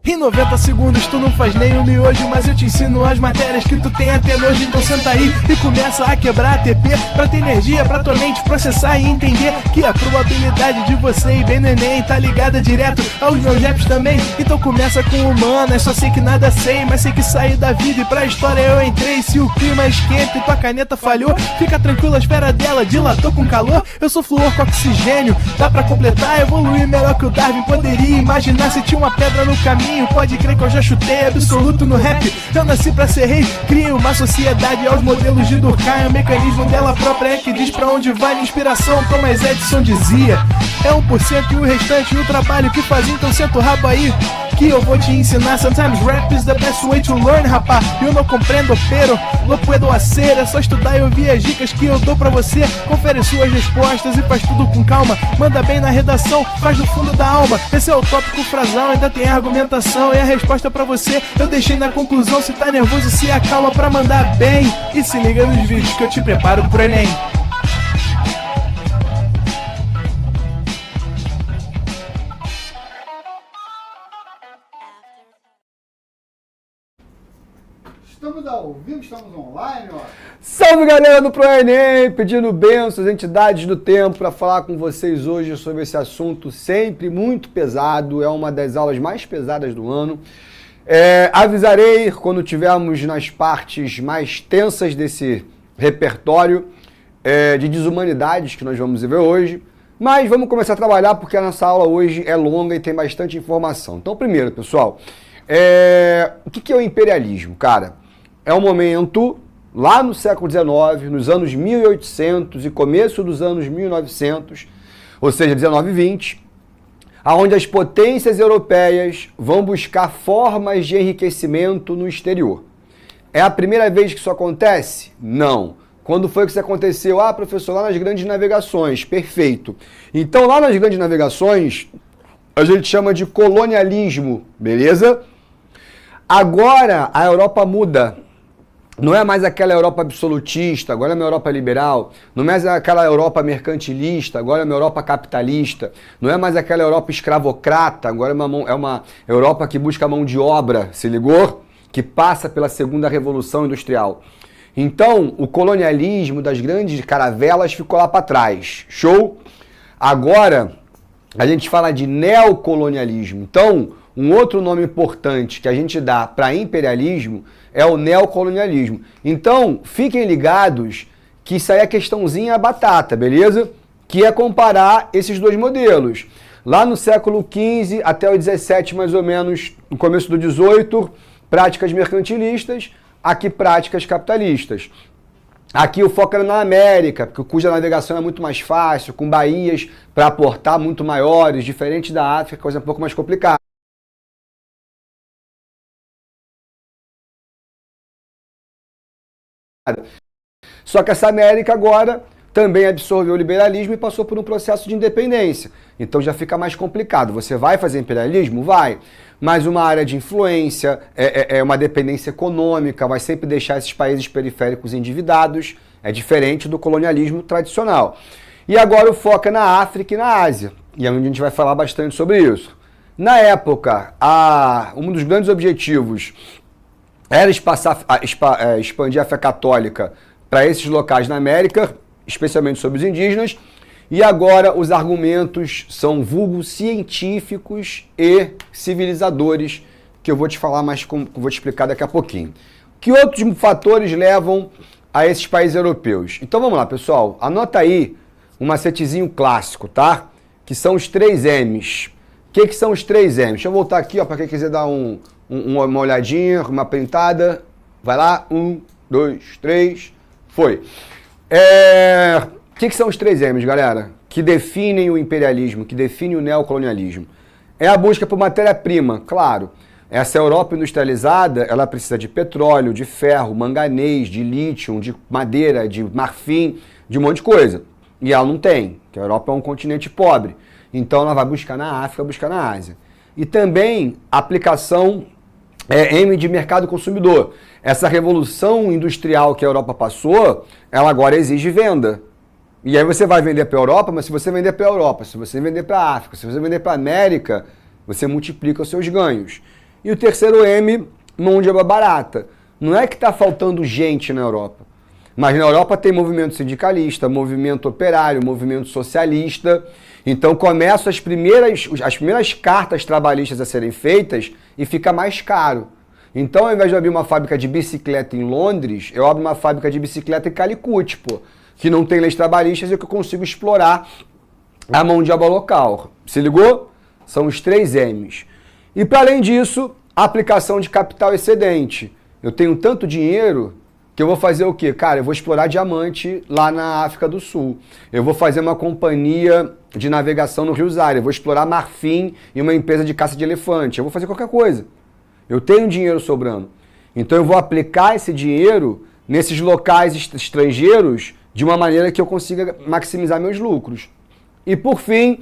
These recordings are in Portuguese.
Em 90 segundos tu não faz nem um miojo, mas eu te ensino as matérias que tu tem até nojo. Então senta aí e começa a quebrar ATP pra ter energia, pra tua mente processar e entender que a probabilidade de você ir bem no Enem tá ligada direto aos meus raps também. Então começa com humanas, só sei que nada sei, mas sei que saí da vida e pra história eu entrei. Se o clima esquenta e tua caneta falhou, fica tranquilo, a esfera dela dilatou com calor. Eu sou flúor com oxigênio, dá pra completar, evoluir melhor que o Darwin poderia imaginar. Se tinha uma pedra no caminho, pode crer que eu já chutei absoluto no rap. Eu nasci pra ser rei, crio uma sociedade aos modelos de Durkheim. O mecanismo dela própria é que diz pra onde vai minha inspiração. Thomas Edison dizia, é 1% e o restante o trabalho que fazia. Então senta o rabo aí que eu vou te ensinar. Sometimes rap is the best way to learn, rapá. Eu não compreendo, pero não puedo hacer. É só estudar e ouvir as dicas que eu dou pra você. Confere suas respostas e faz tudo com calma. Manda bem na redação, faz do fundo da alma. Esse é o tópico frasal, ainda tem argumentação. E a resposta pra você eu deixei na conclusão. Se tá nervoso, se acalma pra mandar bem. E se liga nos vídeos que eu te preparo pro Enem. Estamos ao vivo, estamos online, ó. Salve galera do ProEnem, pedindo bênçãos, entidades do tempo, para falar com vocês hoje sobre esse assunto sempre muito pesado, é uma das aulas mais pesadas do ano. Avisarei quando tivermos nas partes mais tensas desse repertório de desumanidades que nós vamos ver hoje, mas vamos começar a trabalhar porque a nossa aula hoje é longa e tem bastante informação. Então, primeiro, pessoal, o que é o imperialismo, cara? É um momento, lá no século XIX, nos anos 1800 e começo dos anos 1900, ou seja, 19 e 20, onde as potências europeias vão buscar formas de enriquecimento no exterior. É a primeira vez que isso acontece? Não. Quando foi que isso aconteceu? Ah, professor, lá nas grandes navegações. Perfeito. Então, lá nas grandes navegações, a gente chama de colonialismo, beleza? Agora, a Europa muda. Não é mais aquela Europa absolutista, agora é uma Europa liberal. Não é mais aquela Europa mercantilista, agora é uma Europa capitalista. Não é mais aquela Europa escravocrata, agora é uma Europa que busca mão de obra, se ligou? Que passa pela segunda revolução industrial. Então, o colonialismo das grandes caravelas ficou lá para trás. Show? Agora, a gente fala de neocolonialismo. Então, um outro nome importante que a gente dá para imperialismo é o neocolonialismo. Então, fiquem ligados que isso aí é questãozinha batata, beleza? Que é comparar esses dois modelos. Lá no século XV até o XVII, mais ou menos, no começo do XVIII, práticas mercantilistas, aqui práticas capitalistas. Aqui o foco era na América, cuja navegação é muito mais fácil, com baías para aportar muito maiores, diferente da África, coisa um pouco mais complicada. Só que essa América agora também absorveu o liberalismo e passou por um processo de independência. Então já fica mais complicado. Você vai fazer imperialismo? Vai. Mas uma área de influência, uma dependência econômica, vai sempre deixar esses países periféricos endividados. É diferente do colonialismo tradicional. E agora o foco é na África e na Ásia. E é onde a gente vai falar bastante sobre isso. Na época, um dos grandes objetivos era expandir a fé católica para esses locais na América, especialmente sobre os indígenas, e agora os argumentos são vulgo científicos e civilizadores, que eu vou te falar mais, vou te explicar daqui a pouquinho. Que outros fatores levam a esses países europeus? Então vamos lá, pessoal, anota aí um macetezinho clássico, tá? Que são os 3 M's. O que são os 3 M's? Deixa eu voltar aqui, para quem quiser dar uma olhadinha, uma printada. Vai lá, 1, 2, 3, foi. O que são os 3 M's, galera? Que definem o imperialismo, que definem o neocolonialismo. É a busca por matéria-prima, claro. Essa Europa industrializada, ela precisa de petróleo, de ferro, manganês, de lítio, de madeira, de marfim, de um monte de coisa. E ela não tem, porque a Europa é um continente pobre. Então ela vai buscar na África, buscar na Ásia. E também aplicação M de mercado consumidor. Essa revolução industrial que a Europa passou, ela agora exige venda. E aí você vai vender para a Europa, mas se você vender para a Europa, se você vender para a África, se você vender para a América, você multiplica os seus ganhos. E o terceiro M, mão de obra barata. Não é que está faltando gente na Europa, mas na Europa tem movimento sindicalista, movimento operário, movimento socialista. Então começam as primeiras cartas trabalhistas a serem feitas e fica mais caro. Então, ao invés de abrir uma fábrica de bicicleta em Londres, eu abro uma fábrica de bicicleta em Calicut, pô, que não tem leis trabalhistas e que eu consigo explorar a mão de obra local. Se ligou? São os 3 M's. E para além disso, a aplicação de capital excedente. Eu tenho tanto dinheiro que eu vou fazer o quê? Cara, eu vou explorar diamante lá na África do Sul. Eu vou fazer uma companhia de navegação no Rio Zaire. Eu vou explorar marfim em uma empresa de caça de elefante. Eu vou fazer qualquer coisa. Eu tenho dinheiro sobrando. Então eu vou aplicar esse dinheiro nesses locais estrangeiros de uma maneira que eu consiga maximizar meus lucros. E por fim,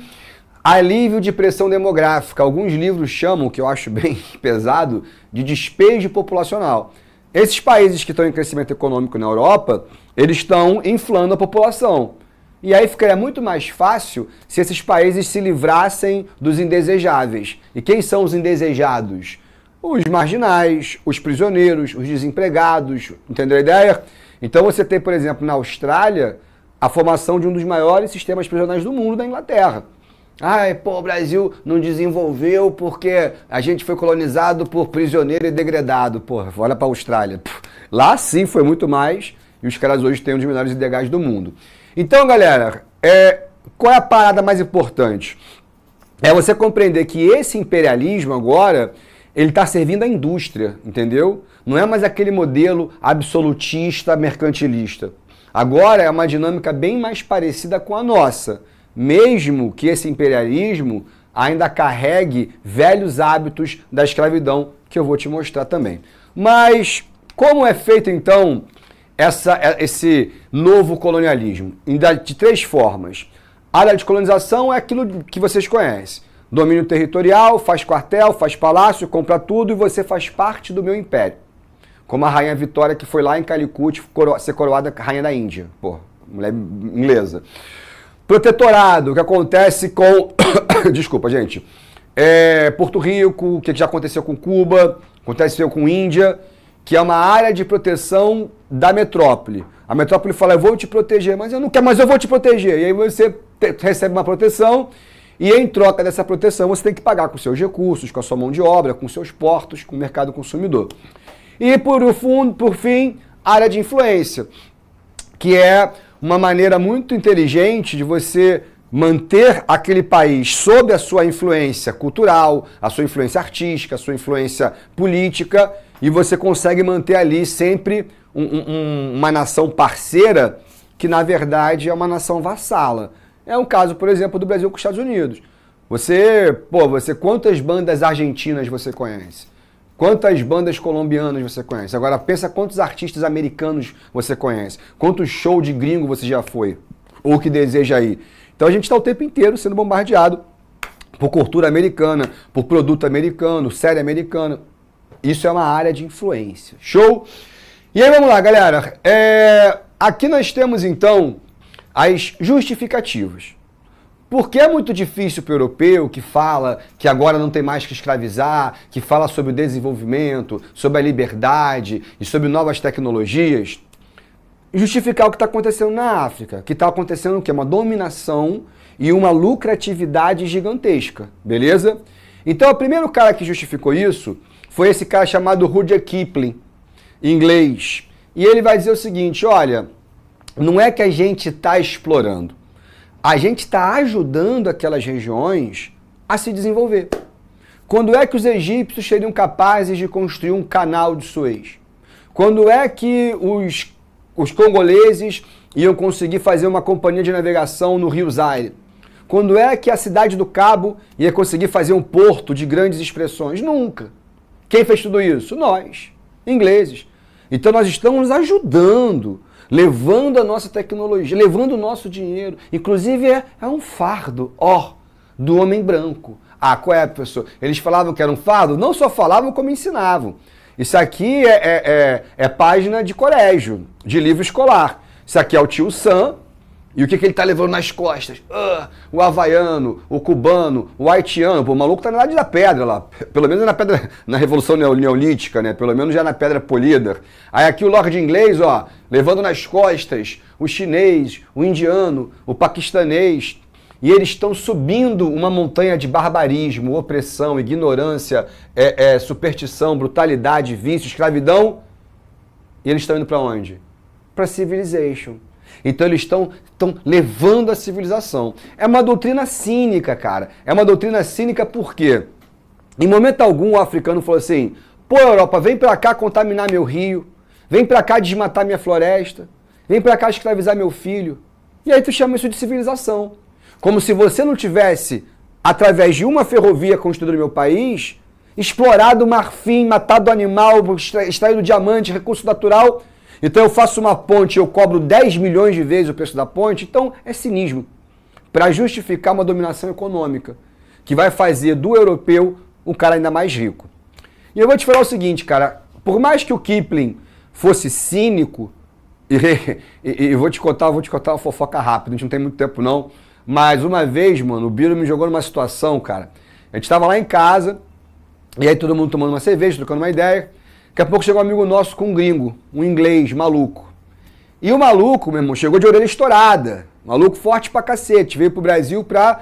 alívio de pressão demográfica. Alguns livros chamam, que eu acho bem pesado, de despejo populacional. Esses países que estão em crescimento econômico na Europa, eles estão inflando a população. E aí ficaria muito mais fácil se esses países se livrassem dos indesejáveis. E quem são os indesejados? Os marginais, os prisioneiros, os desempregados, entendeu a ideia? Então você tem, por exemplo, na Austrália, a formação de um dos maiores sistemas prisionais do mundo, da Inglaterra. Ai, pô, o Brasil não desenvolveu porque a gente foi colonizado por prisioneiro e degradado. Porra, olha pra Austrália. Lá sim foi muito mais e os caras hoje têm um dos melhores ideais do mundo. Então, galera, qual é a parada mais importante? É você compreender que esse imperialismo agora, ele está servindo à indústria, entendeu? Não é mais aquele modelo absolutista, mercantilista. Agora é uma dinâmica bem mais parecida com a nossa. Mesmo que esse imperialismo ainda carregue velhos hábitos da escravidão, que eu vou te mostrar também. Mas como é feito, então, esse novo colonialismo? De 3 formas. A área de colonização é aquilo que vocês conhecem. Domínio territorial, faz quartel, faz palácio, compra tudo e você faz parte do meu império. Como a rainha Vitória, que foi lá em Calicut ser coroada rainha da Índia. Pô, mulher inglesa. Protetorado, o que acontece com... Desculpa, gente. Porto Rico, o que já aconteceu com Cuba, aconteceu com Índia, que é uma área de proteção da metrópole. A metrópole fala, eu vou te proteger, mas eu não quero, mas eu vou te proteger. E aí você recebe uma proteção e em troca dessa proteção você tem que pagar com seus recursos, com a sua mão de obra, com seus portos, com o mercado consumidor. E por fim, área de influência, que é uma maneira muito inteligente de você manter aquele país sob a sua influência cultural, a sua influência artística, a sua influência política, e você consegue manter ali sempre uma nação parceira que, na verdade, é uma nação vassala. É um caso, por exemplo, do Brasil com os Estados Unidos. Quantas bandas argentinas você conhece? Quantas bandas colombianas você conhece? Agora pensa quantos artistas americanos você conhece. Quantos shows de gringo você já foi? Ou que deseja ir. Então a gente está o tempo inteiro sendo bombardeado por cultura americana, por produto americano, série americana. Isso é uma área de influência. Show? E aí vamos lá, galera. Aqui nós temos então as justificativas. Por que é muito difícil para o europeu que fala que agora não tem mais que escravizar, que fala sobre o desenvolvimento, sobre a liberdade e sobre novas tecnologias, justificar o que está acontecendo na África, que está acontecendo o quê? Uma dominação e uma lucratividade gigantesca, beleza? Então o primeiro cara que justificou isso foi esse cara chamado Rudyard Kipling, em inglês. E ele vai dizer o seguinte, olha, não é que a gente está explorando, a gente está ajudando aquelas regiões a se desenvolver. Quando é que os egípcios seriam capazes de construir um canal de Suez? Quando é que os congoleses iam conseguir fazer uma companhia de navegação no Rio Zaire? Quando é que a cidade do Cabo ia conseguir fazer um porto de grandes expressões? Nunca. Quem fez tudo isso? Nós, ingleses. Então nós estamos ajudando, levando a nossa tecnologia, levando o nosso dinheiro. Inclusive é um fardo, do homem branco. Ah, qual é, professor? Eles falavam que era um fardo? Não só falavam, como ensinavam. Isso aqui é página de colégio, de livro escolar. Isso aqui é o tio Sam. E o que ele tá levando nas costas? O havaiano, o cubano, o haitiano. Pô, o maluco tá na idade da pedra lá. Pelo menos na pedra, na Revolução Neolítica, né? Pelo menos já na pedra polida. Aí aqui o Lorde inglês, ó, levando nas costas o chinês, o indiano, o paquistanês. E eles estão subindo uma montanha de barbarismo, opressão, ignorância, superstição, brutalidade, vício, escravidão. E eles estão indo para onde? Para civilization. Então eles estão levando a civilização. É uma doutrina cínica, cara. É uma doutrina cínica porque, em momento algum, o africano falou assim: pô, Europa, vem pra cá contaminar meu rio, vem pra cá desmatar minha floresta, vem pra cá escravizar meu filho. E aí tu chama isso de civilização. Como se você não tivesse, através de uma ferrovia construída no meu país, explorado o marfim, matado animal, extraído diamante, recurso natural. Então eu faço uma ponte e eu cobro 10 milhões de vezes o preço da ponte. Então é cinismo. Para justificar uma dominação econômica, que vai fazer do europeu um cara ainda mais rico. E eu vou te falar o seguinte, cara. Por mais que o Kipling fosse cínico, e vou te contar uma fofoca rápida, a gente não tem muito tempo não. Mas uma vez, mano, o Biro me jogou numa situação, cara. A gente tava lá em casa, e aí todo mundo tomando uma cerveja, trocando uma ideia. Daqui a pouco chegou um amigo nosso com um gringo, um inglês, maluco. E o maluco, meu irmão, chegou de orelha estourada. Maluco forte pra cacete. Veio pro Brasil pra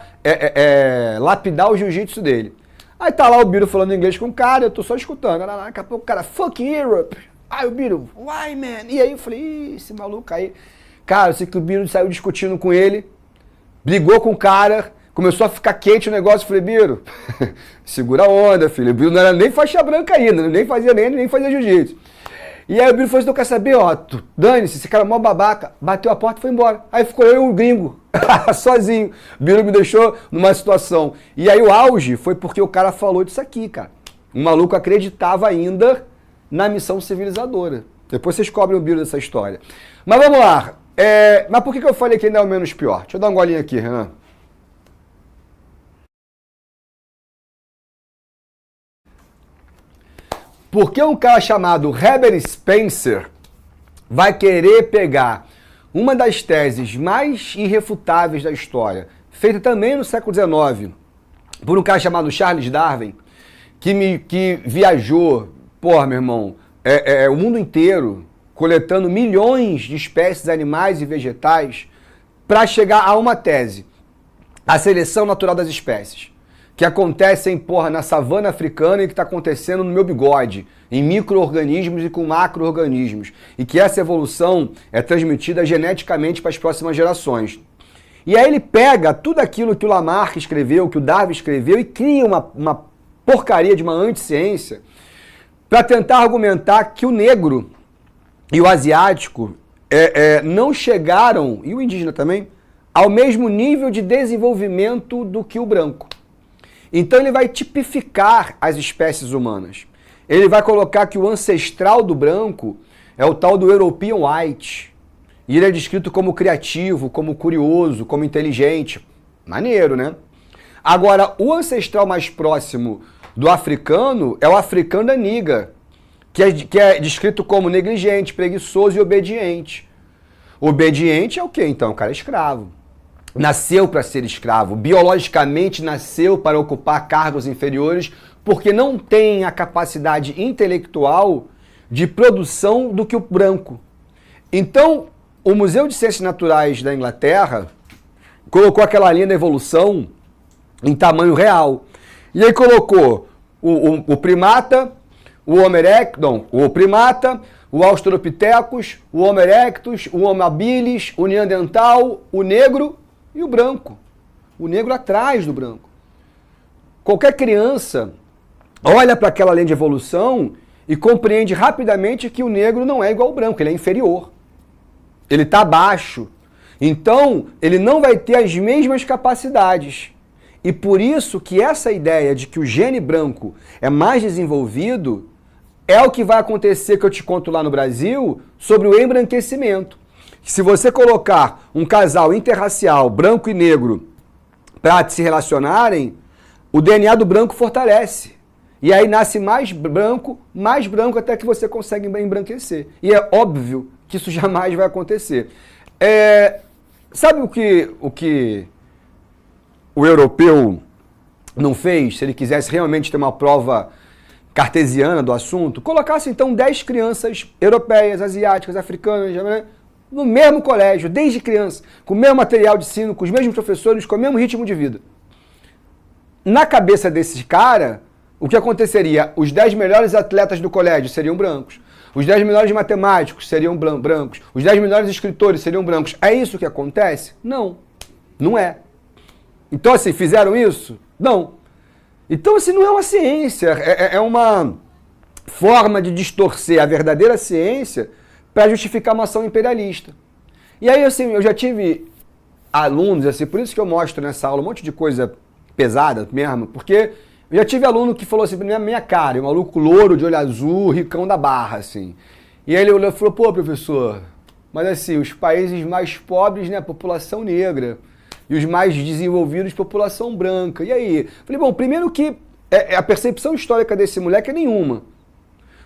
lapidar o jiu-jitsu dele. Aí tá lá o Biro falando inglês com o cara, eu tô só escutando. Daqui a pouco o cara, fuck Europe. Aí o Biro, why, man? E aí eu falei, ih, esse maluco aí. Cara, eu sei que o Biro saiu discutindo com ele, brigou com o cara, começou a ficar quente o negócio. Eu falei, Biro, segura a onda, filho. O Biro não era nem faixa branca ainda, nem fazia jiu-jitsu. E aí o Biro falou assim, tu quer saber, ó, dane-se, esse cara é mó babaca. Bateu a porta e foi embora. Aí ficou eu e um gringo, sozinho. O Biro me deixou numa situação. E aí o auge foi porque o cara falou disso aqui, cara. O maluco acreditava ainda na missão civilizadora. Depois vocês cobrem o Biro dessa história. Mas vamos lá. Mas por que eu falei que ainda é o menos pior? Deixa eu dar um golinho aqui, Renan. Porque um cara chamado Herbert Spencer vai querer pegar uma das teses mais irrefutáveis da história, feita também no século XIX, por um cara chamado Charles Darwin, que viajou, porra, meu irmão, o mundo inteiro, coletando milhões de espécies animais e vegetais, para chegar a uma tese: a seleção natural das espécies, que acontecem, porra, na savana africana e que está acontecendo no meu bigode, em micro-organismos e com macro-organismos, e que essa evolução é transmitida geneticamente para as próximas gerações. E aí ele pega tudo aquilo que o Lamarck escreveu, que o Darwin escreveu, e cria uma porcaria de uma anticiência para tentar argumentar que o negro e o asiático não chegaram, e o indígena também, ao mesmo nível de desenvolvimento do que o branco. Então ele vai tipificar as espécies humanas. Ele vai colocar que o ancestral do branco é o tal do European White. E ele é descrito como criativo, como curioso, como inteligente. Maneiro, né? Agora, o ancestral mais próximo do africano é o africano da niga, que é descrito como negligente, preguiçoso e obediente. Obediente é o quê, então? O cara é escravo. Nasceu para ser escravo, biologicamente nasceu para ocupar cargos inferiores, porque não tem a capacidade intelectual de produção do que o branco. Então, o Museu de Ciências Naturais da Inglaterra colocou aquela linha da evolução em tamanho real. E aí colocou o primata, o Homo erectus, não, o primata, o Australopithecus, o Homo erectus, o Homo habilis, o Neandertal, o negro e o branco. O negro atrás do branco. Qualquer criança olha para aquela linha de evolução e compreende rapidamente que o negro não é igual ao branco, ele é inferior. Ele está abaixo. Então, ele não vai ter as mesmas capacidades. E por isso que essa ideia de que o gene branco é mais desenvolvido é o que vai acontecer, que eu te conto lá no Brasil, sobre o embranquecimento. Se você colocar um casal interracial, branco e negro, para se relacionarem, o DNA do branco fortalece. E aí nasce mais branco, até que você consegue embranquecer. E é óbvio que isso jamais vai acontecer. Sabe o que o europeu não fez, se ele quisesse realmente ter uma prova cartesiana do assunto? Colocasse então 10 crianças europeias, asiáticas, africanas, no mesmo colégio, desde criança, com o mesmo material de ensino, com os mesmos professores, com o mesmo ritmo de vida. Na cabeça desse cara, o que aconteceria? Os 10 melhores atletas do colégio seriam brancos. Os 10 melhores matemáticos seriam brancos. Os 10 melhores escritores seriam brancos. É isso que acontece? Não. Não é. Então, assim, fizeram isso? Não. Então, assim, não é uma ciência. É uma forma de distorcer a verdadeira ciência para justificar uma ação imperialista. E aí, assim, eu já tive alunos, assim, por isso que eu mostro nessa aula um monte de coisa pesada mesmo, porque eu já tive aluno que falou assim, na minha cara, um maluco louro, de olho azul, ricão da Barra, assim. E aí ele olhou e falou, pô, professor, mas assim, os países mais pobres, né, população negra, e os mais desenvolvidos, população branca. E aí? Falei, bom, primeiro que a percepção histórica desse moleque é nenhuma.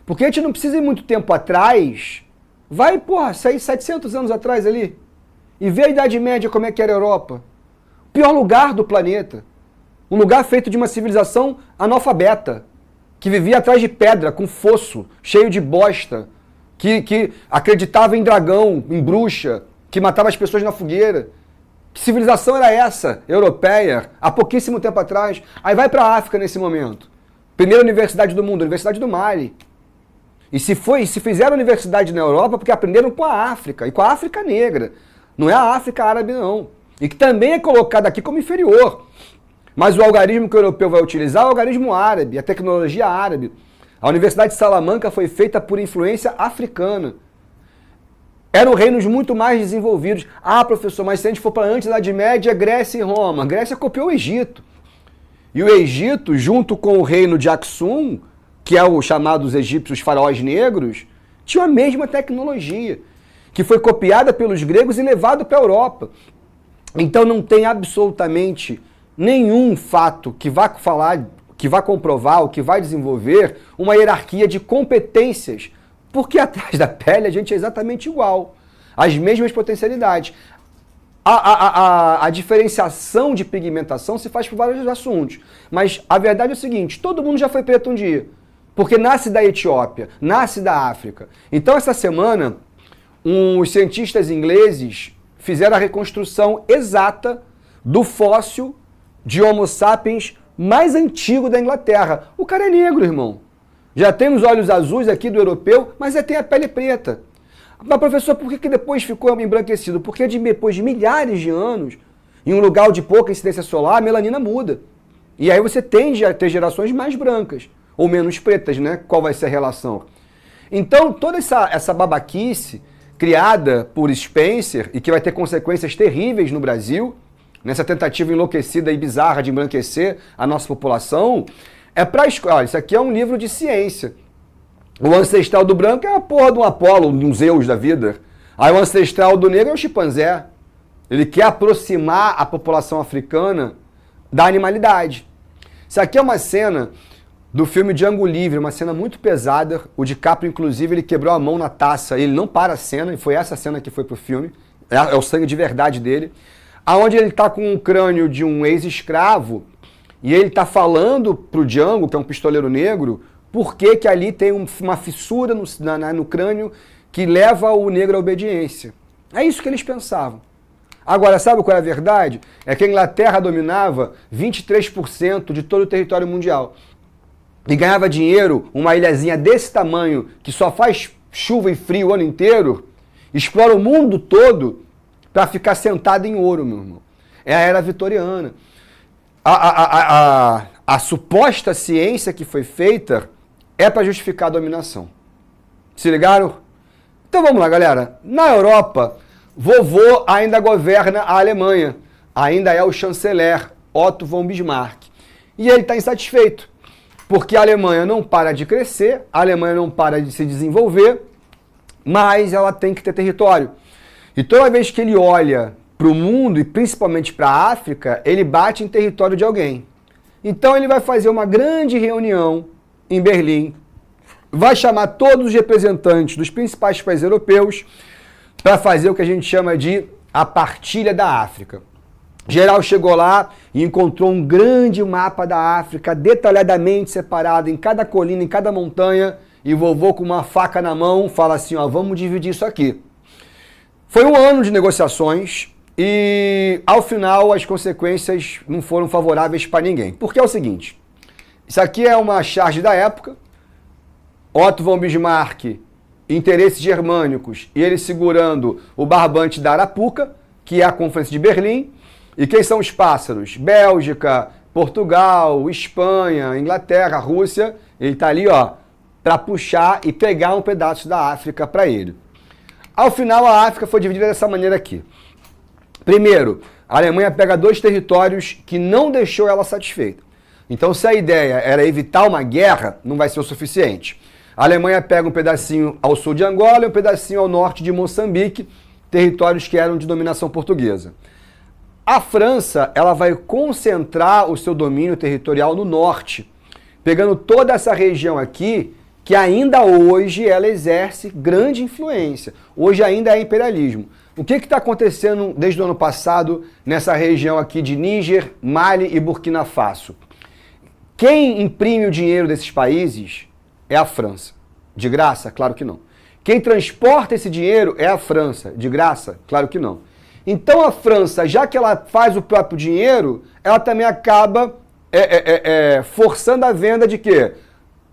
Porque a gente não precisa ir muito tempo atrás, vai, porra, sair 700 anos atrás ali, e ver a Idade Média como é que era a Europa. O pior lugar do planeta. Um lugar feito de uma civilização analfabeta, que vivia atrás de pedra, com fosso, cheio de bosta, que acreditava em dragão, em bruxa, que matava as pessoas na fogueira. Que civilização era essa, europeia, há pouquíssimo tempo atrás? Aí vai para a África nesse momento. Primeira universidade do mundo, Universidade do Mali. E se fizeram universidade na Europa, porque aprenderam com a África, e com a África negra. Não é a África árabe, não. E que também é colocada aqui como inferior. Mas o algarismo que o europeu vai utilizar é o algarismo árabe, a tecnologia árabe. A Universidade de Salamanca foi feita por influência africana. Eram reinos muito mais desenvolvidos. Ah, professor, mas se a gente for para antes da Idade Média, Grécia e Roma. A Grécia copiou o Egito. E o Egito, junto com o reino de Aksum, que é o chamado os egípcios faraós negros, tinha a mesma tecnologia, que foi copiada pelos gregos e levada para a Europa. Então não tem absolutamente nenhum fato que vá falar, que vá comprovar ou que vai desenvolver uma hierarquia de competências, porque atrás da pele a gente é exatamente igual, as mesmas potencialidades. A diferenciação de pigmentação se faz por vários assuntos, mas a verdade é o seguinte, todo mundo já foi preto um dia, porque nasce da Etiópia, nasce da África. Então essa semana, os cientistas ingleses fizeram a reconstrução exata do fóssil de Homo sapiens mais antigo da Inglaterra. O cara é negro, irmão. Já tem os olhos azuis aqui do europeu, mas tem a pele preta. Mas, professor, por que depois ficou embranquecido? Porque depois de milhares de anos, em um lugar de pouca incidência solar, a melanina muda. E aí você tende a ter gerações mais brancas, ou menos pretas, né? Qual vai ser a relação? Então, toda essa babaquice criada por Spencer, e que vai ter consequências terríveis no Brasil, nessa tentativa enlouquecida e bizarra de embranquecer a nossa população, é para escola. Isso aqui é um livro de ciência. O ancestral do branco é a porra de um Apolo, de um Zeus da vida. Aí o ancestral do negro é o chimpanzé. Ele quer aproximar a população africana da animalidade. Isso aqui é uma cena do filme Django Livre, uma cena muito pesada. O DiCaprio, inclusive, ele quebrou a mão na taça. Ele não para a cena, e foi essa cena que foi pro filme. É o sangue de verdade dele. Aonde ele está com o crânio de um ex-escravo e ele está falando pro Django, que é um pistoleiro negro, por que ali tem uma fissura no crânio que leva o negro à obediência. É isso que eles pensavam. Agora, sabe qual é a verdade? É que a Inglaterra dominava 23% de todo o território mundial. E ganhava dinheiro, uma ilhazinha desse tamanho, que só faz chuva e frio o ano inteiro, explora o mundo todo para ficar sentado em ouro, meu irmão. É a era vitoriana. A suposta ciência que foi feita é para justificar a dominação. Se ligaram? Então vamos lá, galera. Na Europa, vovô ainda governa a Alemanha. Ainda é o chanceler Otto von Bismarck. E ele está insatisfeito, porque a Alemanha não para de crescer, a Alemanha não para de se desenvolver, mas ela tem que ter território. E toda vez que ele olha para o mundo, e principalmente para a África, ele bate em território de alguém. Então ele vai fazer uma grande reunião em Berlim, vai chamar todos os representantes dos principais países europeus para fazer o que a gente chama de a partilha da África. Geral chegou lá e encontrou um grande mapa da África, detalhadamente separado em cada colina, em cada montanha, e vovô com uma faca na mão fala assim, ó, vamos dividir isso aqui. Foi um ano de negociações e, ao final, as consequências não foram favoráveis para ninguém. Porque é o seguinte, isso aqui é uma charge da época, Otto von Bismarck, interesses germânicos, e ele segurando o barbante da Arapuca, que é a Conferência de Berlim. E quem são os pássaros? Bélgica, Portugal, Espanha, Inglaterra, Rússia. Ele está ali, ó, para puxar e pegar um pedaço da África para ele. Ao final, a África foi dividida dessa maneira aqui. Primeiro, a Alemanha pega 2 territórios que não deixou ela satisfeita. Então, se a ideia era evitar uma guerra, não vai ser o suficiente. A Alemanha pega um pedacinho ao sul de Angola e um pedacinho ao norte de Moçambique, territórios que eram de dominação portuguesa. A França, ela vai concentrar o seu domínio territorial no norte, pegando toda essa região aqui, que ainda hoje ela exerce grande influência. Hoje ainda é imperialismo. O que está acontecendo desde o ano passado nessa região aqui de Níger, Mali e Burkina Faso? Quem imprime o dinheiro desses países é a França. De graça? Claro que não. Quem transporta esse dinheiro é a França. De graça? Claro que não. Então a França, já que ela faz o próprio dinheiro, ela também acaba forçando a venda de quê?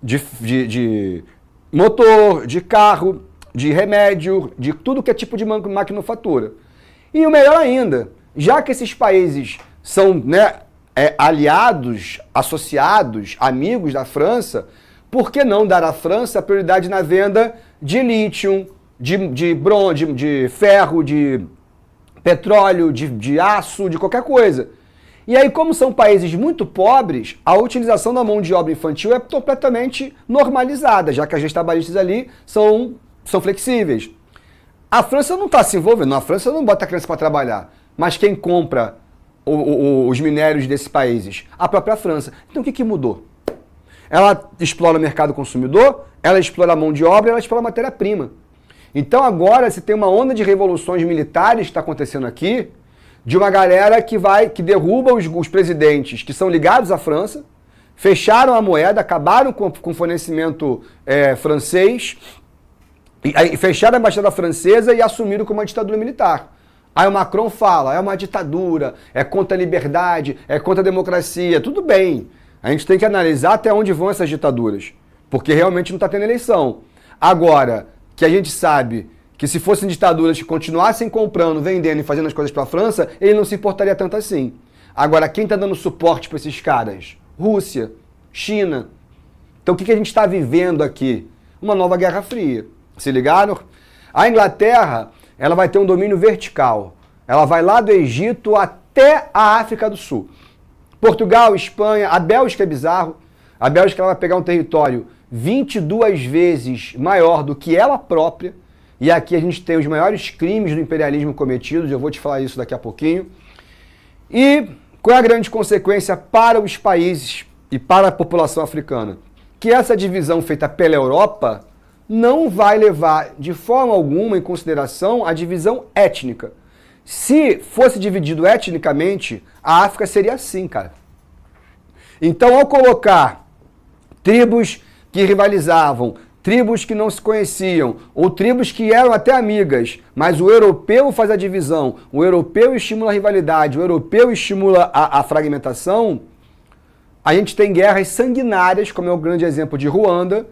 De motor, de carro, de remédio, de tudo que é tipo de maquinofatura. E o melhor ainda, já que esses países são, né, aliados, associados, amigos da França, por que não dar à França a prioridade na venda de lítio, de bronze, de ferro, de petróleo, de aço, de qualquer coisa? E aí, como são países muito pobres, a utilização da mão de obra infantil é completamente normalizada, já que as leis trabalhistas ali são flexíveis. A França não está se envolvendo, a França não bota a criança para trabalhar, mas quem compra os minérios desses países? A própria França. Então o que mudou? Ela explora o mercado consumidor, ela explora a mão de obra, ela explora a matéria-prima. Então agora você tem uma onda de revoluções militares que está acontecendo aqui, de uma galera que derruba os presidentes que são ligados à França, fecharam a moeda, acabaram com o fornecimento francês, fecharam a embaixada francesa e assumiram como uma ditadura militar. Aí o Macron fala, é uma ditadura, é contra a liberdade, é contra a democracia. Tudo bem, a gente tem que analisar até onde vão essas ditaduras, porque realmente não está tendo eleição. Agora, que a gente sabe que se fossem ditaduras que continuassem comprando, vendendo e fazendo as coisas para a França, ele não se importaria tanto assim. Agora, quem está dando suporte para esses caras? Rússia, China. Então o que a gente está vivendo aqui? Uma nova Guerra Fria. Se ligaram? A Inglaterra, ela vai ter um domínio vertical. Ela vai lá do Egito até a África do Sul. Portugal, Espanha, a Bélgica é bizarro. A Bélgica ela vai pegar um território 22 vezes maior do que ela própria. E aqui a gente tem os maiores crimes do imperialismo cometidos, eu vou te falar isso daqui a pouquinho. E qual é a grande consequência para os países e para a população africana? Que essa divisão feita pela Europa não vai levar de forma alguma em consideração a divisão étnica. Se fosse dividido etnicamente, a África seria assim, cara. Então, ao colocar tribos que rivalizavam, tribos que não se conheciam, ou tribos que eram até amigas, mas o europeu faz a divisão, o europeu estimula a rivalidade, o europeu estimula a fragmentação, a gente tem guerras sanguinárias, como é o grande exemplo de Ruanda,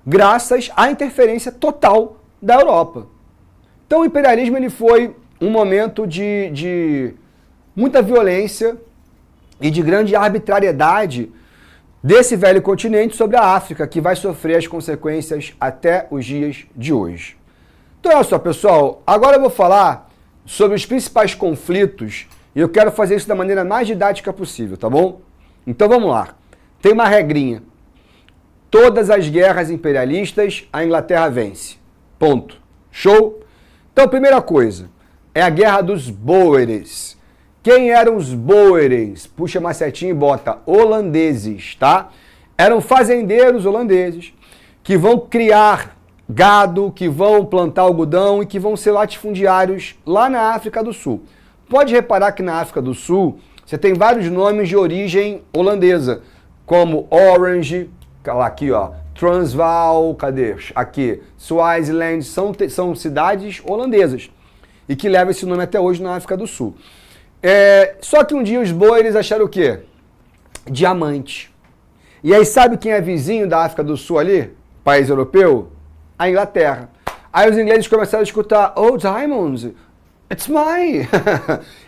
graças à interferência total da Europa. Então o imperialismo ele foi um momento de muita violência e de grande arbitrariedade desse velho continente sobre a África, que vai sofrer as consequências até os dias de hoje. Então olha só, pessoal, agora eu vou falar sobre os principais conflitos e eu quero fazer isso da maneira mais didática possível, tá bom? Então vamos lá. Tem uma regrinha. Todas as guerras imperialistas, a Inglaterra vence. Ponto. Show? Então, primeira coisa, é a Guerra dos Boeres. Quem eram os Boeres? Puxa uma setinha e bota holandeses, tá? Eram fazendeiros holandeses que vão criar gado, que vão plantar algodão e que vão ser latifundiários lá na África do Sul. Pode reparar que na África do Sul você tem vários nomes de origem holandesa, como Orange, aqui ó, Transvaal, cadê? Aqui, Swaziland, são cidades holandesas e que levam esse nome até hoje na África do Sul. Só que um dia os Boeres acharam o quê? Diamante. E aí sabe quem é vizinho da África do Sul ali? País europeu? A Inglaterra. Aí os ingleses começaram a escutar, oh, diamonds, it's mine.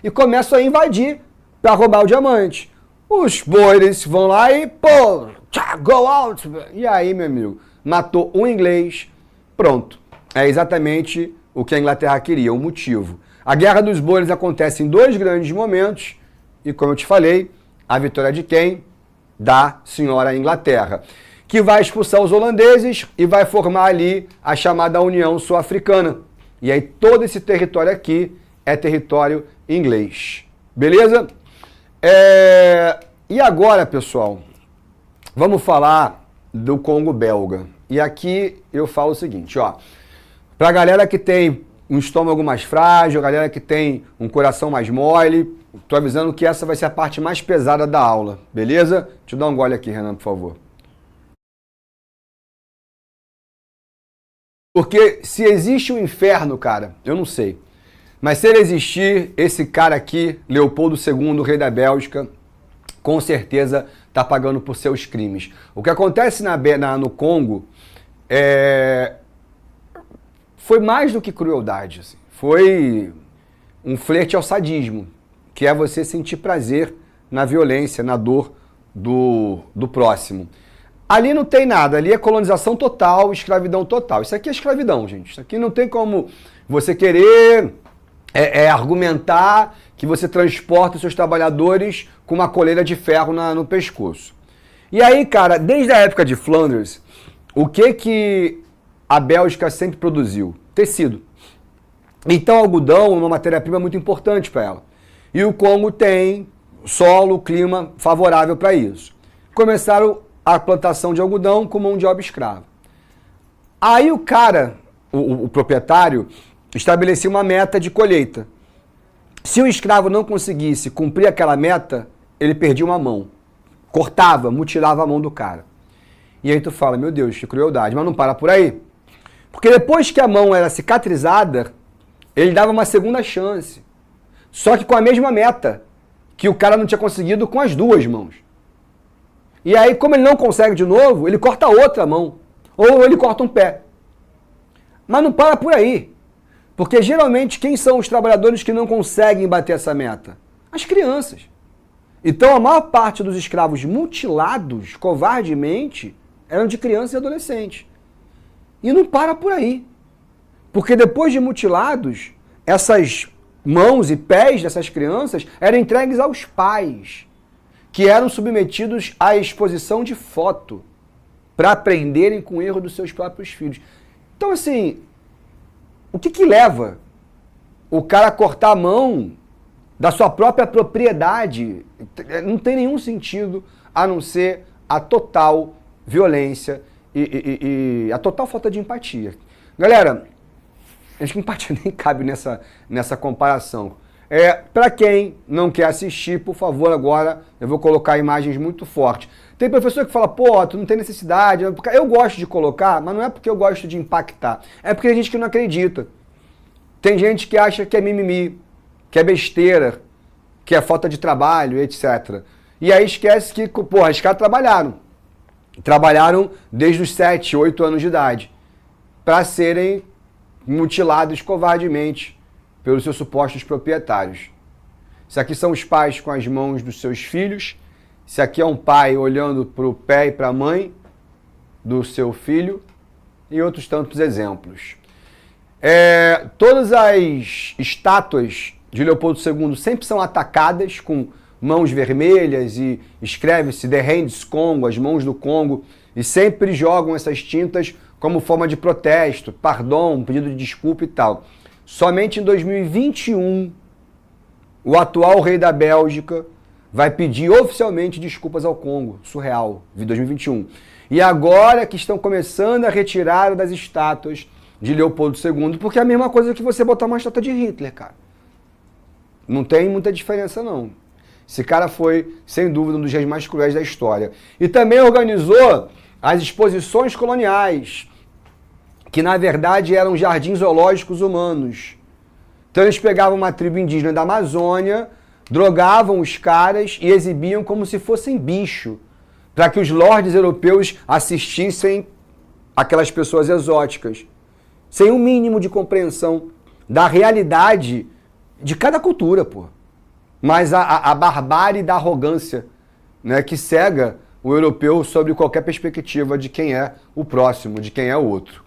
E começam a invadir para roubar o diamante. Os Boeres vão lá e, pô, go out. E aí, meu amigo, matou um inglês, pronto. É exatamente o que a Inglaterra queria, o motivo. A Guerra dos Boeres acontece em 2 grandes momentos e, como eu te falei, a vitória de quem? Da senhora Inglaterra, que vai expulsar os holandeses e vai formar ali a chamada União Sul-Africana. E aí todo esse território aqui é território inglês. Beleza? E agora, pessoal, vamos falar do Congo belga. E aqui eu falo o seguinte, ó. Pra galera que tem um estômago mais frágil, galera que tem um coração mais mole, tô avisando que essa vai ser a parte mais pesada da aula, beleza? Deixa eu dar um gole aqui, Renan, por favor. Porque se existe um inferno, cara, eu não sei. Mas se ele existir, esse cara aqui, Leopoldo II, rei da Bélgica, com certeza tá pagando por seus crimes. O que acontece no Congo foi mais do que crueldade. Assim. Foi um flerte ao sadismo, que é você sentir prazer na violência, na dor do próximo. Ali não tem nada, ali é colonização total, escravidão total. Isso aqui é escravidão, gente. Isso aqui não tem como você querer argumentar que você transporta os seus trabalhadores com uma coleira de ferro no pescoço. E aí, cara, desde a época de Flanders, o que a Bélgica sempre produziu? Tecido. Então, algodão é uma matéria-prima muito importante para ela. E o Congo tem solo, clima favorável para isso. Começaram a plantação de algodão com mão de obra escrava. Aí o cara, o proprietário, estabelecia uma meta de colheita. Se o escravo não conseguisse cumprir aquela meta, ele perdia uma mão. Cortava, mutilava a mão do cara. E aí tu fala, meu Deus, que crueldade. Mas não para por aí. Porque depois que a mão era cicatrizada, ele dava uma segunda chance. Só que com a mesma meta, que o cara não tinha conseguido com as 2 mãos. E aí, como ele não consegue de novo, ele corta outra mão. Ou ele corta um pé. Mas não para por aí. Porque geralmente quem são os trabalhadores que não conseguem bater essa meta? As crianças. Então a maior parte dos escravos mutilados, covardemente, eram de crianças e adolescentes. E não para por aí. Porque depois de mutilados, essas mãos e pés dessas crianças eram entregues aos pais, que eram submetidos à exposição de foto, para aprenderem com o erro dos seus próprios filhos. Então, assim, o que leva o cara a cortar a mão da sua própria propriedade? Não tem nenhum sentido a não ser a total violência e a total falta de empatia. Galera, acho que empatia nem cabe nessa comparação. Para quem não quer assistir, por favor, agora eu vou colocar imagens muito fortes. Tem professor que fala, pô, tu não tem necessidade. Eu gosto de colocar, mas não é porque eu gosto de impactar. É porque tem gente que não acredita. Tem gente que acha que é mimimi, que é besteira, que é falta de trabalho, etc. E aí esquece que, pô, os caras trabalharam. Trabalharam desde os 7, 8 anos de idade para serem mutilados covardemente pelos seus supostos proprietários. Isso aqui são os pais com as mãos dos seus filhos. Isso aqui é um pai olhando para o pé e para a mãe do seu filho. E outros tantos exemplos. Todas as estátuas de Leopoldo II sempre são atacadas com mãos vermelhas e escreve-se The Hands Congo, as mãos do Congo, e sempre jogam essas tintas como forma de protesto, perdão, pedido de desculpa e tal. Somente em 2021, o atual rei da Bélgica vai pedir oficialmente desculpas ao Congo, surreal, de 2021. E agora que estão começando a retirar das estátuas de Leopoldo II, porque é a mesma coisa que você botar uma estátua de Hitler, cara. Não tem muita diferença, não. Esse cara foi, sem dúvida, um dos reis mais cruéis da história. E também organizou as exposições coloniais, que na verdade eram jardins zoológicos humanos. Então eles pegavam uma tribo indígena da Amazônia, drogavam os caras e exibiam como se fossem bicho, para que os lords europeus assistissem aquelas pessoas exóticas, sem um mínimo de compreensão da realidade de cada cultura, pô. Mas a barbárie da arrogância, né, que cega o europeu sobre qualquer perspectiva de quem é o próximo, de quem é o outro.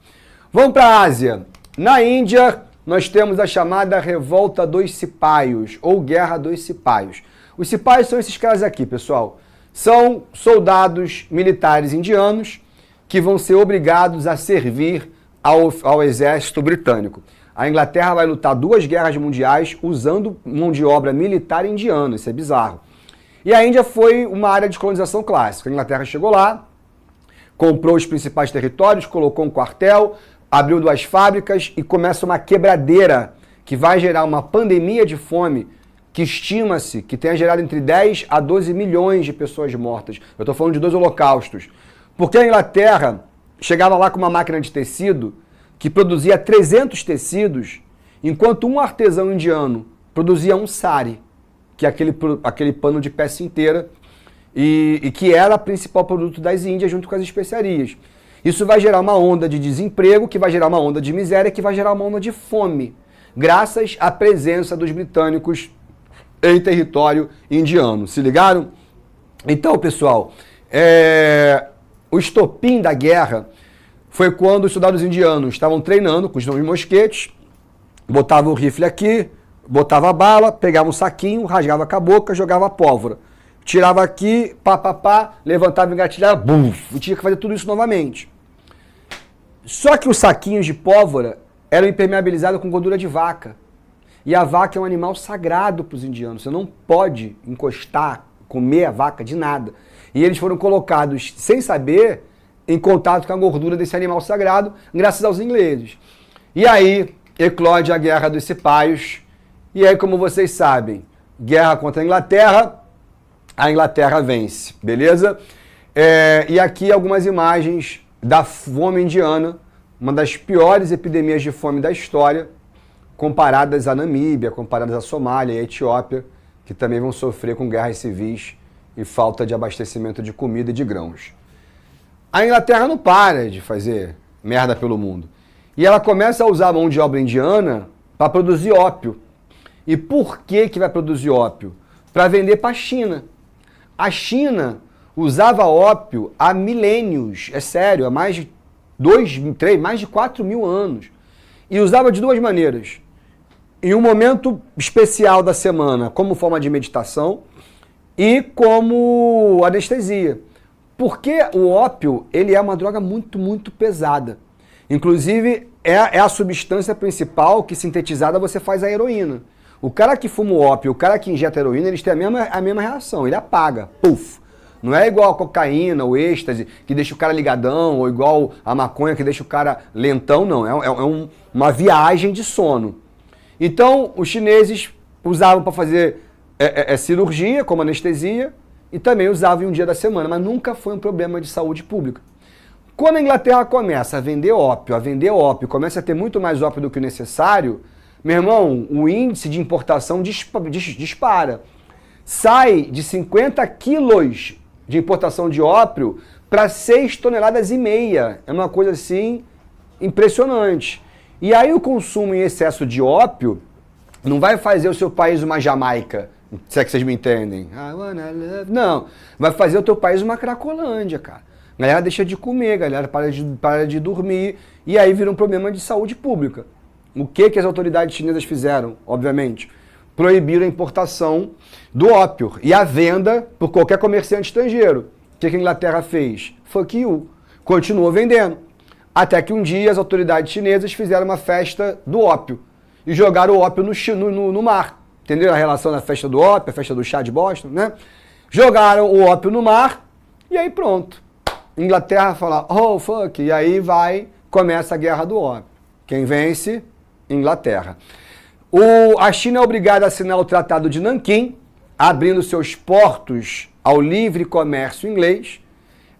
Vamos para a Ásia. Na Índia, nós temos a chamada Revolta dos Cipaios, ou Guerra dos Cipaios. Os cipaios são esses caras aqui, pessoal. São soldados militares indianos que vão ser obrigados a servir ao exército britânico. A Inglaterra vai lutar 2 guerras mundiais usando mão de obra militar indiana, isso é bizarro. E a Índia foi uma área de colonização clássica. A Inglaterra chegou lá, comprou os principais territórios, colocou um quartel, abriu 2 fábricas e começa uma quebradeira que vai gerar uma pandemia de fome que estima-se que tenha gerado entre 10 a 12 milhões de pessoas mortas. Eu estou falando de 2 holocaustos. Porque a Inglaterra chegava lá com uma máquina de tecido que produzia 300 tecidos, enquanto um artesão indiano produzia um sari, que é aquele pano de peça inteira, e que era o principal produto das Índias junto com as especiarias. Isso vai gerar uma onda de desemprego, que vai gerar uma onda de miséria, que vai gerar uma onda de fome, graças à presença dos britânicos em território indiano. Se ligaram? Então, pessoal, o estopim da guerra foi quando os soldados indianos estavam treinando com os nomes mosquetes, botavam o rifle aqui, botava a bala, pegava um saquinho, rasgava com a boca, jogava a pólvora. Tirava aqui, levantava e engatilhava, e tinha que fazer tudo isso novamente. Só que os saquinhos de pólvora eram impermeabilizados com gordura de vaca. E a vaca é um animal sagrado para os indianos. Você não pode encostar, comer a vaca de nada. E eles foram colocados, sem saber, em contato com a gordura desse animal sagrado, graças aos ingleses. E aí, eclode a Guerra dos Cipaios. E aí, como vocês sabem, guerra contra a Inglaterra vence, beleza? E aqui algumas imagens da fome indiana, uma das piores epidemias de fome da história, comparadas à Namíbia, comparadas à Somália e à Etiópia, que também vão sofrer com guerras civis e falta de abastecimento de comida e de grãos. A Inglaterra não para de fazer merda pelo mundo. E ela começa a usar a mão de obra indiana para produzir ópio. E por que vai produzir ópio? Para vender para a China. A China usava ópio há milênios, é sério, há mais de 4 mil anos. E usava de 2 maneiras. Em um momento especial da semana, como forma de meditação e como anestesia. Porque o ópio, ele é uma droga muito, muito pesada. Inclusive, é a substância principal que, sintetizada, você faz a heroína. O cara que fuma o ópio, o cara que injeta heroína, eles têm a mesma reação, ele apaga, puf. Não é igual a cocaína, o êxtase, que deixa o cara ligadão, ou igual a maconha, que deixa o cara lentão, não. É uma viagem de sono. Então, os chineses usavam para fazer cirurgia, como anestesia, e também usavam em um dia da semana, mas nunca foi um problema de saúde pública. Quando a Inglaterra começa a vender ópio, começa a ter muito mais ópio do que o necessário, meu irmão, o índice de importação dispara. Sai de 50 quilos de importação de ópio para 6,5 toneladas. É uma coisa assim impressionante. E aí o consumo em excesso de ópio não vai fazer o seu país uma Jamaica, se é que vocês me entendem. Não, vai fazer o teu país uma Cracolândia, cara. A galera deixa de comer, a galera para de dormir, e aí vira um problema de saúde pública. O que as autoridades chinesas fizeram, obviamente? Proibiram a importação do ópio e a venda por qualquer comerciante estrangeiro. O que a Inglaterra fez? Fuck you. Continuou vendendo. Até que um dia as autoridades chinesas fizeram uma festa do ópio e jogaram o ópio no mar. Entenderam a relação da festa do ópio, a festa do chá de Boston, né? Jogaram o ópio no mar e aí pronto. Inglaterra fala, oh fuck, e aí começa a guerra do ópio. Quem vence? Inglaterra. A China é obrigada a assinar o Tratado de Nanquim, abrindo seus portos ao livre comércio inglês,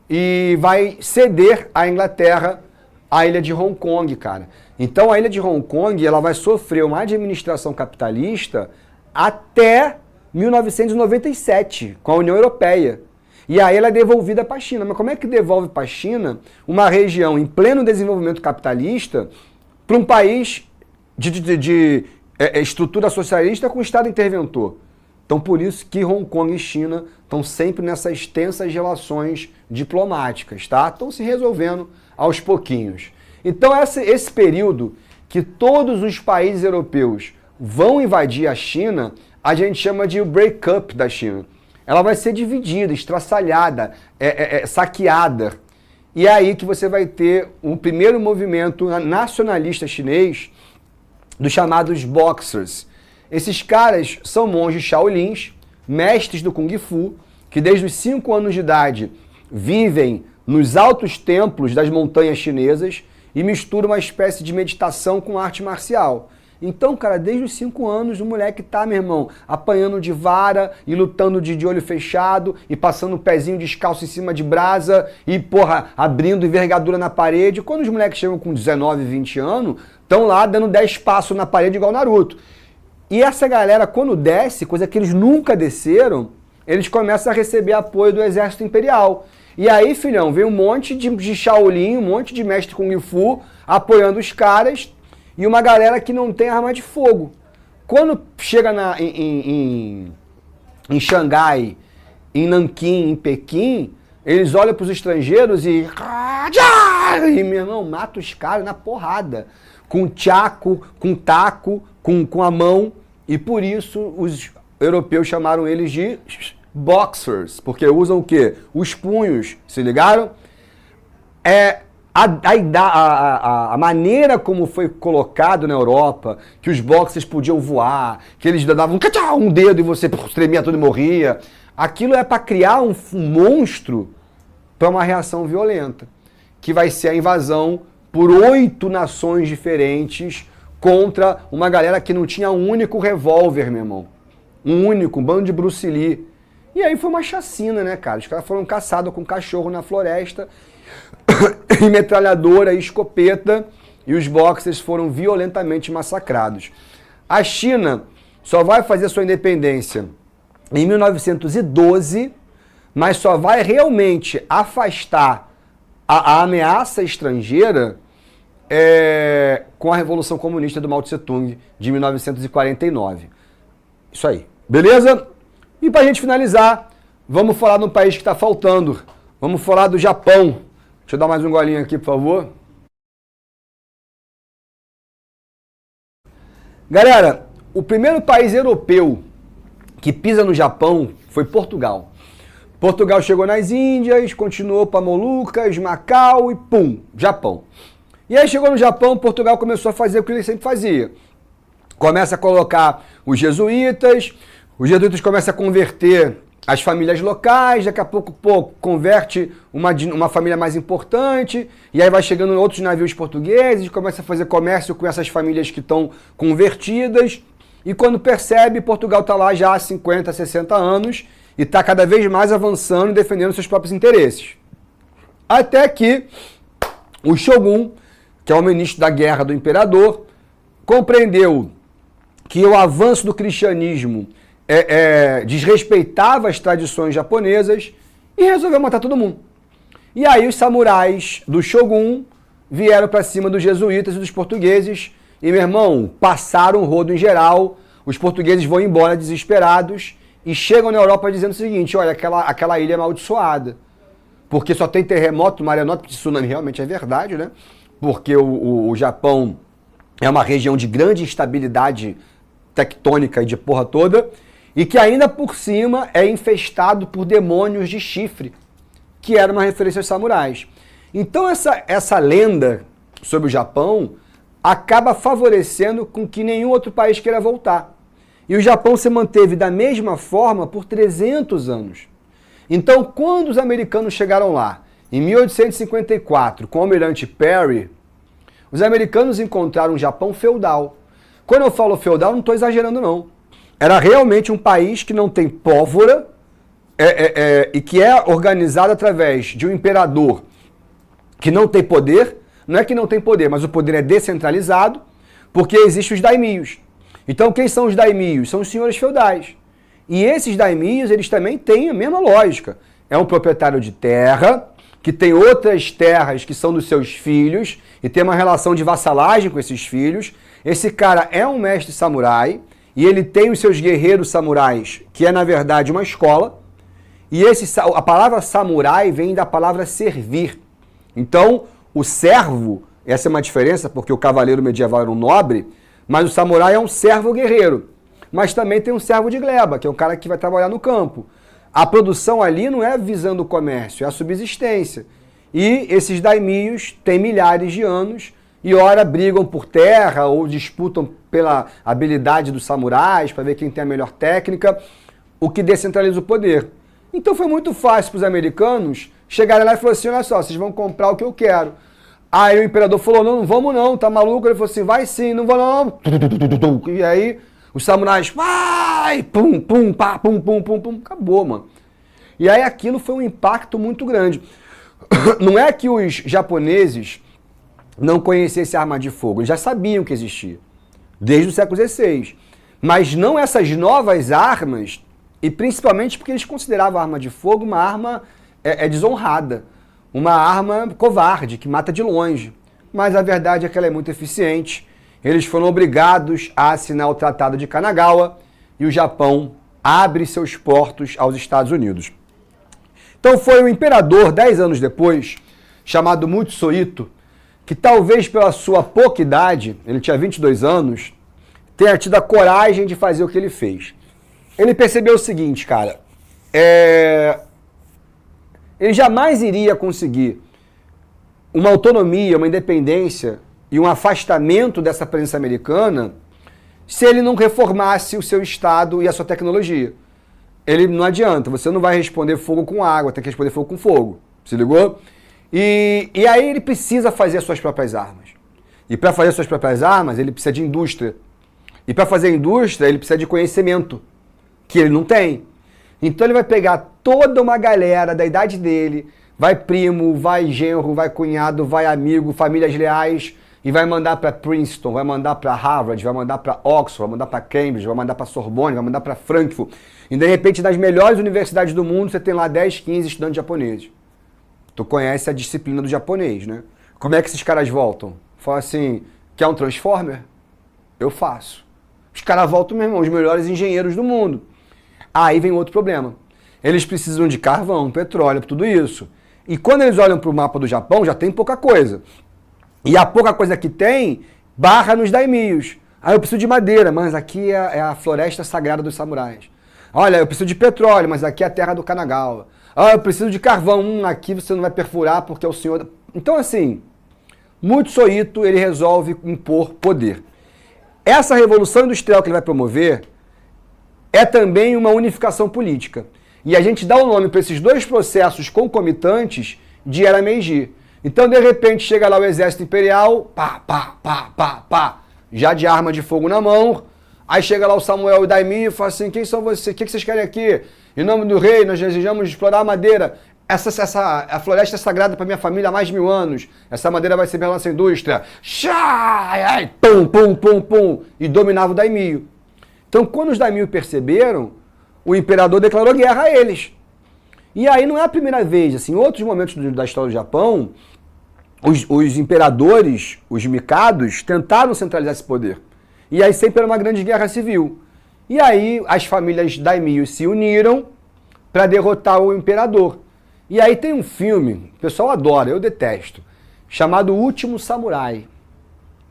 e vai ceder à Inglaterra a ilha de Hong Kong, cara. Então a ilha de Hong Kong ela vai sofrer uma administração capitalista até 1997, com a União Europeia. E aí ela é devolvida para a China. Mas como é que devolve para a China uma região em pleno desenvolvimento capitalista para um país de estrutura socialista com Estado interventor? Então por isso que Hong Kong e China estão sempre nessas tensas relações diplomáticas, tá? Estão se resolvendo aos pouquinhos. Então esse período que todos os países europeus vão invadir a China, a gente chama de break-up da China. Ela vai ser dividida, estraçalhada, saqueada. E é aí que você vai ter um primeiro movimento nacionalista chinês dos chamados Boxers. Esses caras são monges Shaolins, mestres do Kung Fu, que desde os 5 anos de idade vivem nos altos templos das montanhas chinesas e misturam uma espécie de meditação com arte marcial. Então, cara, desde os 5 anos o moleque tá, meu irmão, apanhando de vara e lutando de olho fechado e passando o pezinho descalço em cima de brasa e, porra, abrindo envergadura na parede. Quando os moleques chegam com 19, 20 anos, estão lá dando 10 passos na parede igual Naruto. E essa galera, quando desce, coisa que eles nunca desceram, eles começam a receber apoio do exército imperial. E aí, filhão, vem um monte de Shaolin, um monte de mestre Kung Fu apoiando os caras e uma galera que não tem arma de fogo. Quando chega em Xangai, em Nanquim, em Pequim, eles olham para os estrangeiros e meu irmão, mata os caras na porrada. Com tchaco, com taco, com a mão. E por isso os europeus chamaram eles de boxers, porque usam o quê? Os punhos, se ligaram? A maneira como foi colocado na Europa, que os boxers podiam voar, que eles davam um dedo e você tremia todo e morria, aquilo é para criar um monstro para uma reação violenta, que vai ser a invasão por 8 nações diferentes contra uma galera que não tinha um único revólver, meu irmão. Um bando de Bruce Lee. E aí foi uma chacina, né, cara? Os caras foram caçados com cachorro na floresta, e metralhadora e escopeta, e os boxers foram violentamente massacrados. A China só vai fazer sua independência em 1912, mas só vai realmente afastar a ameaça estrangeira com a Revolução Comunista do Mao Tse Tung de 1949. Isso aí, beleza? E pra gente finalizar, vamos falar de um país que está faltando. Vamos falar do Japão. Deixa eu dar mais um golinho aqui, por favor. Galera, o primeiro país europeu que pisa no Japão foi Portugal. Portugal chegou nas Índias, continuou para Molucas, Macau e pum, Japão. E aí chegou no Japão, Portugal começou a fazer o que ele sempre fazia. Começa a colocar os jesuítas começam a converter as famílias locais, daqui a pouco, converte uma família mais importante, e aí vai chegando outros navios portugueses, começa a fazer comércio com essas famílias que estão convertidas, e quando percebe, Portugal está lá já há 50, 60 anos, e está cada vez mais avançando e defendendo seus próprios interesses. Até que o Shogun, que é o ministro da guerra do imperador, compreendeu que o avanço do cristianismo desrespeitava as tradições japonesas e resolveu matar todo mundo. E aí os samurais do Shogun vieram para cima dos jesuítas e dos portugueses e, meu irmão, passaram o rodo em geral, os portugueses vão embora desesperados e chegam na Europa dizendo o seguinte: olha, aquela ilha é amaldiçoada, porque só tem terremoto, maremoto, tsunami, realmente é verdade, né? Porque o Japão é uma região de grande instabilidade tectônica e de porra toda, e que ainda por cima é infestado por demônios de chifre, que era uma referência aos samurais. Então essa lenda sobre o Japão acaba favorecendo com que nenhum outro país queira voltar. E o Japão se manteve da mesma forma por 300 anos. Então, quando os americanos chegaram lá, em 1854, com o almirante Perry, os americanos encontraram um Japão feudal. Quando eu falo feudal, não estou exagerando, não. Era realmente um país que não tem pólvora e que é organizado através de um imperador que não tem poder. Não é que não tem poder, mas o poder é descentralizado, porque existem os daimios. Então, quem são os daimios? São os senhores feudais. E esses daimios, eles também têm a mesma lógica. É um proprietário de terra, que tem outras terras que são dos seus filhos, e tem uma relação de vassalagem com esses filhos. Esse cara é um mestre samurai, e ele tem os seus guerreiros samurais, que é, na verdade, uma escola. E a palavra samurai vem da palavra servir. Então, o servo, essa é uma diferença, porque o cavaleiro medieval era um nobre, mas o samurai é um servo guerreiro. Mas também tem um servo de gleba, que é um cara que vai trabalhar no campo. A produção ali não é visando o comércio, é a subsistência. E esses daimios têm milhares de anos e ora brigam por terra ou disputam pela habilidade dos samurais para ver quem tem a melhor técnica, o que descentraliza o poder. Então foi muito fácil para os americanos chegarem lá e falarem assim, olha só, vocês vão comprar o que eu quero. Aí o imperador falou, não vamos não, tá maluco? Ele falou assim, vai sim, não vou não. E aí os samurais, vai, pum, pum, pá, pum, pum, pum, pum, acabou, mano. E aí aquilo foi um impacto muito grande. Não é que os japoneses não conhecessem arma de fogo, eles já sabiam que existia, desde o século XVI. Mas não essas novas armas, e principalmente porque eles consideravam a arma de fogo uma arma desonrada, uma arma covarde, que mata de longe. Mas a verdade é que ela é muito eficiente. Eles foram obrigados a assinar o Tratado de Kanagawa e o Japão abre seus portos aos Estados Unidos. Então foi o imperador, 10 anos depois, chamado Mutsuhito, que talvez pela sua pouca idade, ele tinha 22 anos, tenha tido a coragem de fazer o que ele fez. Ele percebeu o seguinte, cara, ele jamais iria conseguir uma autonomia, uma independência e um afastamento dessa presença americana se ele não reformasse o seu Estado e a sua tecnologia. Ele não adianta, você não vai responder fogo com água, tem que responder fogo com fogo, se ligou? E aí ele precisa fazer as suas próprias armas. E para fazer as suas próprias armas, ele precisa de indústria. E para fazer indústria, ele precisa de conhecimento, que ele não tem. Então ele vai pegar toda uma galera da idade dele, vai primo, vai genro, vai cunhado, vai amigo, famílias leais, e vai mandar para Princeton, vai mandar para Harvard, vai mandar para Oxford, vai mandar para Cambridge, vai mandar para Sorbonne, vai mandar para Frankfurt. E de repente, nas melhores universidades do mundo, você tem lá 10, 15 estudantes japoneses. Tu conhece a disciplina do japonês, né? Como é que esses caras voltam? Fala assim, quer um Transformer? Eu faço. Os caras voltam, meu irmão, os melhores engenheiros do mundo. Aí vem outro problema. Eles precisam de carvão, petróleo, tudo isso. E quando eles olham para o mapa do Japão, já tem pouca coisa. E a pouca coisa que tem, barra nos daimios. Aí eu preciso de madeira, mas aqui é a floresta sagrada dos samurais. Olha, eu preciso de petróleo, mas aqui é a terra do Kanagawa. Ah, eu preciso de carvão, aqui você não vai perfurar porque é o senhor... Então assim, Mutsuhito, ele resolve impor poder. Essa revolução industrial que ele vai promover é também uma unificação política. E a gente dá o nome para esses dois processos concomitantes de Era Meiji. Então, de repente, chega lá o exército imperial, pá, pá, pá, pá, pá, já de arma de fogo na mão. Aí chega lá o Samuel e o Daimyo e fala assim, quem são vocês? O que vocês querem aqui? Em nome do rei, nós desejamos explorar a madeira. A floresta é sagrada para minha família há mais de 1000 anos. Essa madeira vai ser pela nossa indústria. Ai, pum, pum, pum, pum. E dominava o Daimyo. Então, quando os Daimyo perceberam, o imperador declarou guerra a eles. E aí não é a primeira vez, assim, em outros momentos da história do Japão, os imperadores, os mikados, tentaram centralizar esse poder. E aí sempre era uma grande guerra civil. E aí as famílias daimyo se uniram para derrotar o imperador. E aí tem um filme, o pessoal adora, eu detesto, chamado O Último Samurai.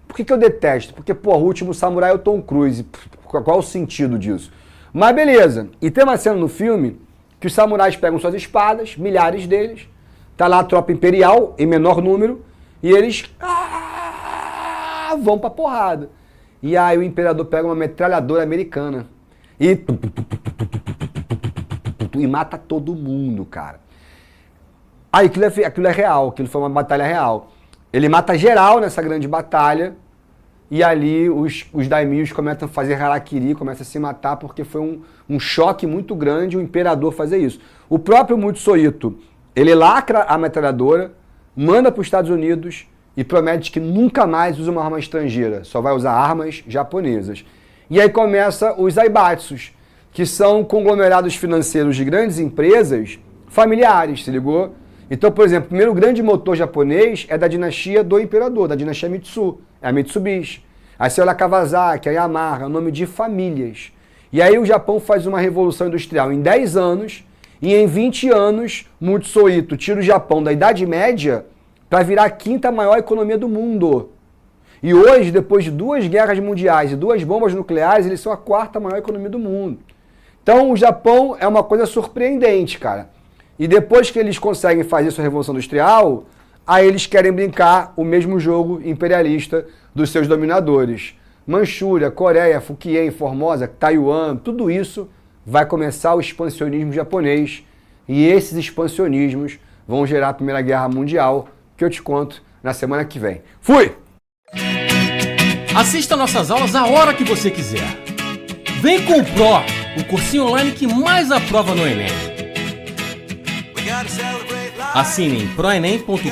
Por que eu detesto? Porque, pô, o Último Samurai é o Tom Cruise. Qual o sentido disso? Mas beleza. E tem uma cena no filme que os samurais pegam suas espadas, milhares deles, tá lá a tropa imperial, em menor número, e eles vão pra porrada. E aí o imperador pega uma metralhadora americana e mata todo mundo, cara. Aí aquilo é real, aquilo foi uma batalha real. Ele mata geral nessa grande batalha e ali os daimios começam a fazer harakiri, começam a se matar porque foi um choque muito grande o imperador fazer isso. O próprio Mutsuhito, ele lacra a metralhadora, manda para os Estados Unidos e promete que nunca mais usa uma arma estrangeira, só vai usar armas japonesas. E aí começa os zaibatsus, que são conglomerados financeiros de grandes empresas familiares, se ligou? Então, por exemplo, o primeiro grande motor japonês é da dinastia do imperador, da dinastia Mitsu, é a Mitsubishi. Aí você olha a Kawasaki, a Yamaha, é o nome de famílias. E aí o Japão faz uma revolução industrial em 10 anos, e em 20 anos, Mutsuhito tira o Japão da Idade Média para virar a 5ª maior economia do mundo. E hoje, depois de 2 guerras mundiais e 2 bombas nucleares, eles são a 4ª maior economia do mundo. Então o Japão é uma coisa surpreendente, cara. E depois que eles conseguem fazer sua revolução industrial, aí eles querem brincar o mesmo jogo imperialista dos seus dominadores. Manchúria, Coreia, Fukien, Formosa, Taiwan, tudo isso vai começar o expansionismo japonês. E esses expansionismos vão gerar a Primeira Guerra Mundial, que eu te conto na semana que vem. Fui! Assista nossas aulas a hora que você quiser. Vem com o Pro, o cursinho online que mais aprova no Enem. Assine em proenem.com.br.